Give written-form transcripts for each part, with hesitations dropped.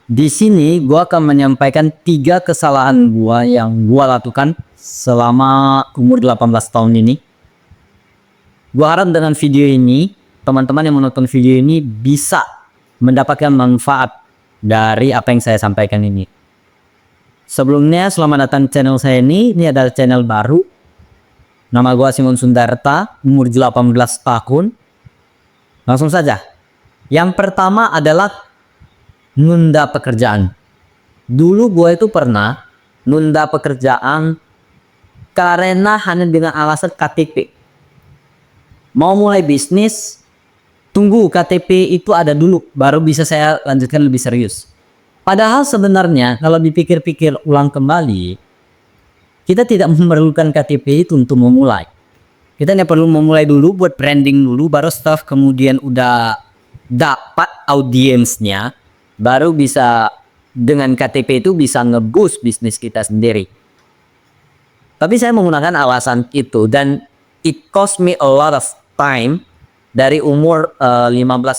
Di sini gua akan menyampaikan 3 kesalahan gua yang gua lakukan selama umur 18 tahun ini. Gua harap dengan video ini, teman-teman yang menonton video ini bisa mendapatkan manfaat dari apa yang saya sampaikan ini. Sebelumnya, selamat datang channel saya ini. Ini adalah channel baru. Nama gua Simon Sundarta, umur 18 tahun. Langsung saja. Yang pertama adalah nunda pekerjaan. Dulu gue itu pernah nunda pekerjaan karena hanya dengan alasan KTP. Mau mulai bisnis, tunggu KTP itu ada dulu, baru bisa saya lanjutkan lebih serius. Padahal sebenarnya kalau dipikir-pikir ulang kembali, kita tidak memerlukan KTP itu untuk memulai. Kita hanya perlu memulai dulu, buat branding dulu, baru staff kemudian udah dapat audiensnya, baru bisa dengan KTP itu bisa nge-boost bisnis kita sendiri. Tapi saya menggunakan alasan itu dan it cost me a lot of time dari umur 15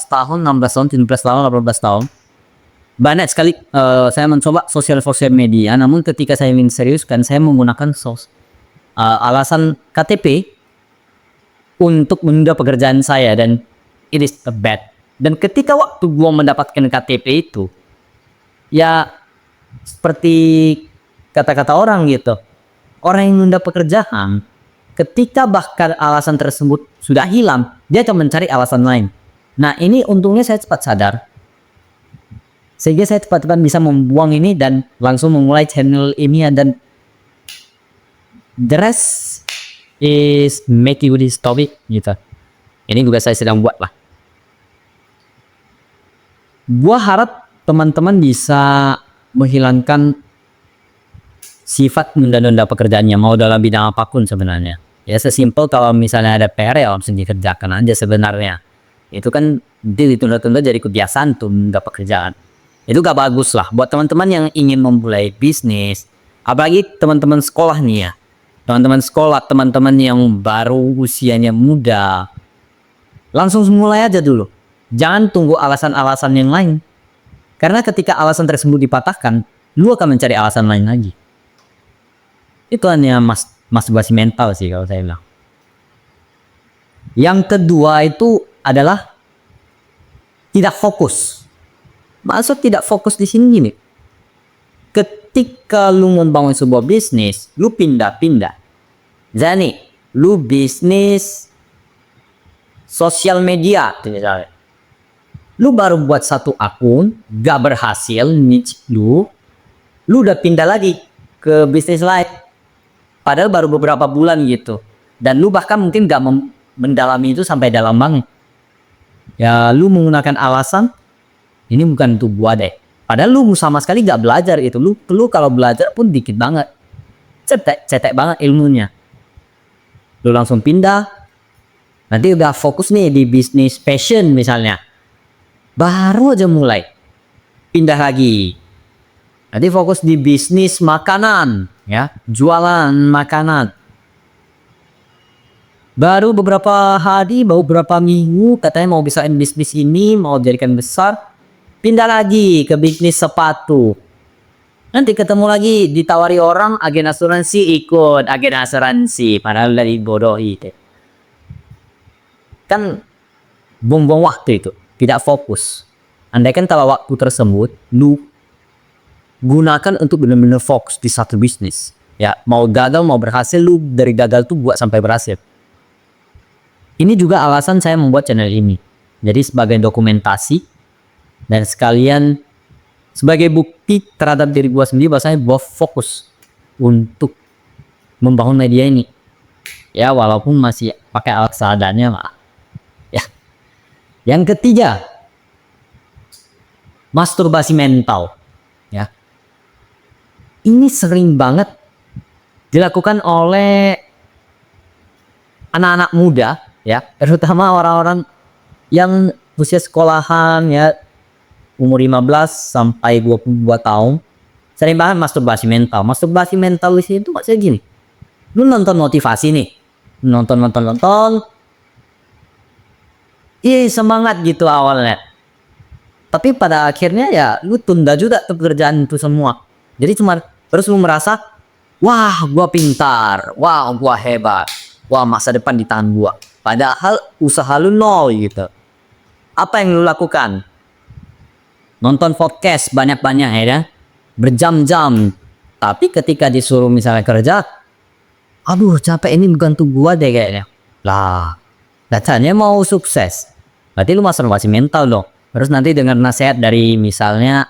tahun, 16 tahun, 17 tahun, 18 tahun. Banyak sekali saya mencoba sosial media, namun ketika saya ingin seriuskan, saya menggunakan alasan KTP untuk menunda pekerjaan saya dan it is a bad. Dan ketika waktu gua mendapatkan KTP itu, ya seperti kata-kata orang gitu, orang yang menunda pekerjaan, ketika bahkan alasan tersebut sudah hilang, dia akan mencari alasan lain. Nah, ini untungnya saya cepat sadar, sehingga saya cepat-cepat bisa membuang ini dan langsung memulai channel ini, dan the rest is make you this topic gitu. Ini juga saya sedang buat lah. Gua harap teman-teman bisa menghilangkan sifat menunda-nunda pekerjaannya, mau dalam bidang apapun sebenarnya. Ya sesimpel kalau misalnya ada PR ya langsung dikerjakan aja sebenarnya. Itu kan ditunda-tunda jadi kebiasaan tuh menunda pekerjaan. Itu gak bagus lah buat teman-teman yang ingin memulai bisnis. Apalagi teman-teman sekolah nih ya. Teman-teman sekolah, teman-teman yang baru usianya muda. Langsung mulai aja dulu. Jangan tunggu alasan-alasan yang lain. Karena ketika alasan tersebut dipatahkan, lu akan mencari alasan lain lagi. Itu hanya masturbasi mental sih kalau saya bilang. Yang kedua itu adalah tidak fokus. Maksud tidak fokus di sini gini. Ketika lu membangun sebuah bisnis, lu pindah-pindah. Jadi, lu bisnis sosial media misalnya. Lu baru buat satu akun, gak berhasil, niche lu udah pindah lagi ke bisnis lain. Padahal baru beberapa bulan gitu. Dan lu bahkan mungkin gak mendalami itu sampai dalam banget. Ya lu menggunakan alasan, ini bukan untuk gua deh. Padahal lu sama sekali gak belajar itu. Lu kalau belajar pun dikit banget. Cetek banget ilmunya. Lu langsung pindah. Nanti udah fokus nih di bisnis fashion misalnya. Baru aja mulai pindah lagi, nanti fokus di bisnis makanan ya, jualan makanan. Baru beberapa hari, baru beberapa minggu katanya mau bisain bisnis ini, mau jadikan besar, pindah lagi ke bisnis sepatu. Nanti ketemu lagi ditawari orang agen asuransi, ikut agen asuransi, padahal dari bodohi deh. Kan buang-buang waktu itu. Tidak fokus. Andaikan kalau waktu tersebut lu gunakan untuk benar-benar fokus di satu bisnis. Ya, mau gagal mau berhasil, lu dari gagal tuh buat sampai berhasil. Ini juga alasan saya membuat channel ini. Jadi sebagai dokumentasi dan sekalian sebagai bukti terhadap diri gua sendiri bahwasanya gua fokus untuk membangun media ini. Ya, walaupun masih pakai alat seadanya lah. Yang ketiga, masturbasi mental. Ya, ini sering banget dilakukan oleh anak-anak muda, ya, terutama orang-orang yang usia sekolahan, ya, umur 15 sampai 22 tahun. Sering banget masturbasi mental. Masturbasi mental di sini tuh maksudnya gini. Lu nonton motivasi nih, nonton. Semangat gitu awalnya. Tapi pada akhirnya ya lu tunda juga tuh pekerjaan itu semua. Jadi cuma terus lu merasa, wah gua pintar, wah gua hebat, wah masa depan di tangan gua. Padahal usaha lu nol gitu. Apa yang lu lakukan? Nonton podcast banyak-banyak ya kan? Berjam-jam. Tapi ketika disuruh misalnya kerja, aduh capek ini bukan tuh gua deh kayaknya. Lah, katanya mau sukses. Berarti lu masih mental dong. Terus nanti dengar nasihat dari misalnya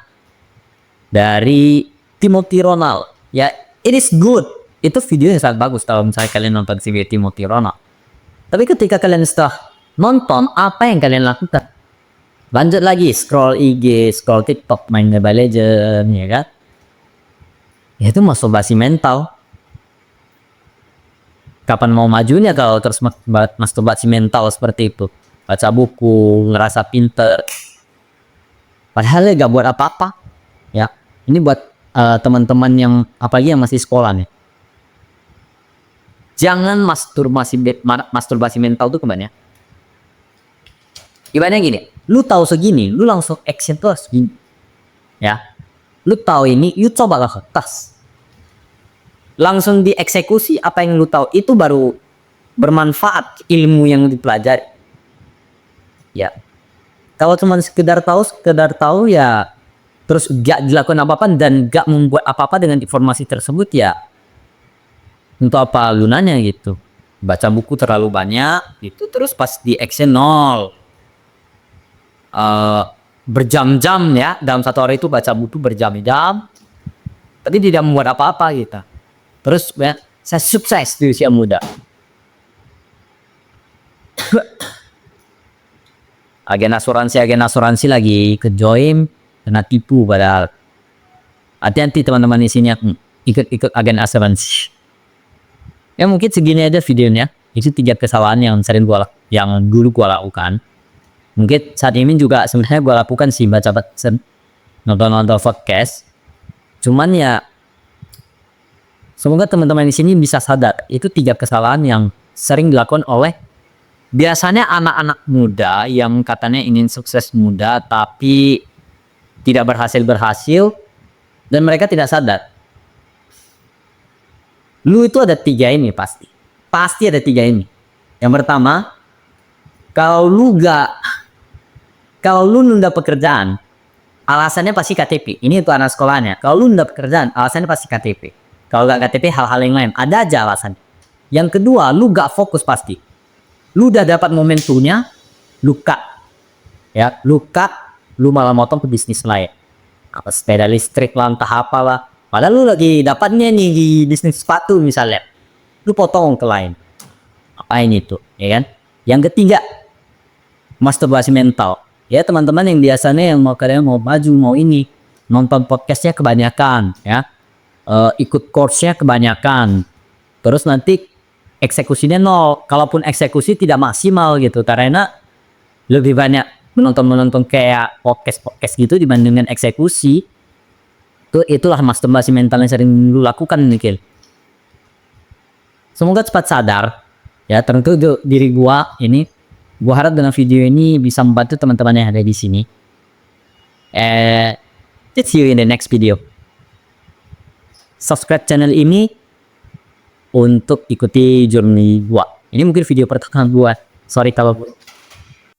dari Timothy Ronald. Ya, it is good. Itu video yang sangat bagus kalau misalnya kalian nonton video Timothy Ronald. Tapi ketika kalian setelah nonton, apa yang kalian lakukan? Lanjut lagi, scroll IG, scroll TikTok, main Mobile Legends, ya kan? Ya itu masturbasi mental. Kapan mau majunya kalau terus masturbasi mental seperti itu? Baca buku, ngerasa pinter. Padahal ya gak buat apa-apa. Ya, ini buat teman-teman yang apalagi yang masih sekolah nih. Jangan masturbasi mental tuh kemana? Ibaratnya gini, lu tahu segini, lu langsung action terus gini. Ya, lu tahu ini, you coba lah tes. Langsung dieksekusi apa yang lu tahu, itu baru bermanfaat ilmu yang dipelajari. Ya, kalau cuma sekedar tahu ya, terus gak dilakukan apa-apa dan gak membuat apa-apa dengan informasi tersebut ya, untuk apa gunanya gitu? Baca buku terlalu banyak, itu terus pas di action nol. Berjam-jam ya, dalam satu hari itu baca buku berjam-jam, tapi tidak membuat apa-apa gitu. Terus ya, saya sukses di usia muda. agen asuransi lagi ke join kena tipu padahal. Hati-hati teman-teman di sini ikut agen asuransi. Ya mungkin segini aja videonya. Itu 3 kesalahan yang dulu gua lakukan. Mungkin saat ini juga sebenarnya gua lakukan sih, baca nonton podcast. Cuman ya semoga teman-teman di sini bisa sadar itu 3 kesalahan yang sering dilakukan oleh biasanya anak-anak muda yang katanya ingin sukses muda tapi tidak berhasil dan mereka tidak sadar. Lu itu ada 3 ini pasti ada 3 ini. Yang pertama, kalau lu nunda pekerjaan, alasannya pasti KTP. Ini itu anak sekolahnya. Kalau lu nunda pekerjaan, alasannya pasti KTP. Kalau nggak KTP, hal-hal yang lain. Ada aja alasan. Yang kedua, lu nggak fokus pasti. Lu udah dapat momentumnya, lu cut. Ya, lu malah motong ke bisnis lain. Apa sepeda listrik lah, entah apalah. Padahal lu lagi dapatnya nih di bisnis sepatu misalnya. Lu potong ke lain. Apain itu, ya kan? Yang ketiga, masturbasi mental. Ya teman-teman yang biasanya yang kalian mau maju, mau ini, nonton podcastnya kebanyakan, ya, ikut course-nya kebanyakan, terus nanti eksekusinya nol. Kalaupun eksekusi tidak maksimal gitu, karena lebih banyak menonton kayak podcast gitu dibandingkan eksekusi. Itulah masturbasi mental yang sering lu lakukan, Nikhil. Semoga cepat sadar, ya, tentu diri gua ini. Gua harap dengan video ini bisa membantu teman-teman yang ada di sini. See you in the next video. Subscribe channel ini untuk ikuti journey gua. Ini mungkin video pertama gua. Sorry kalau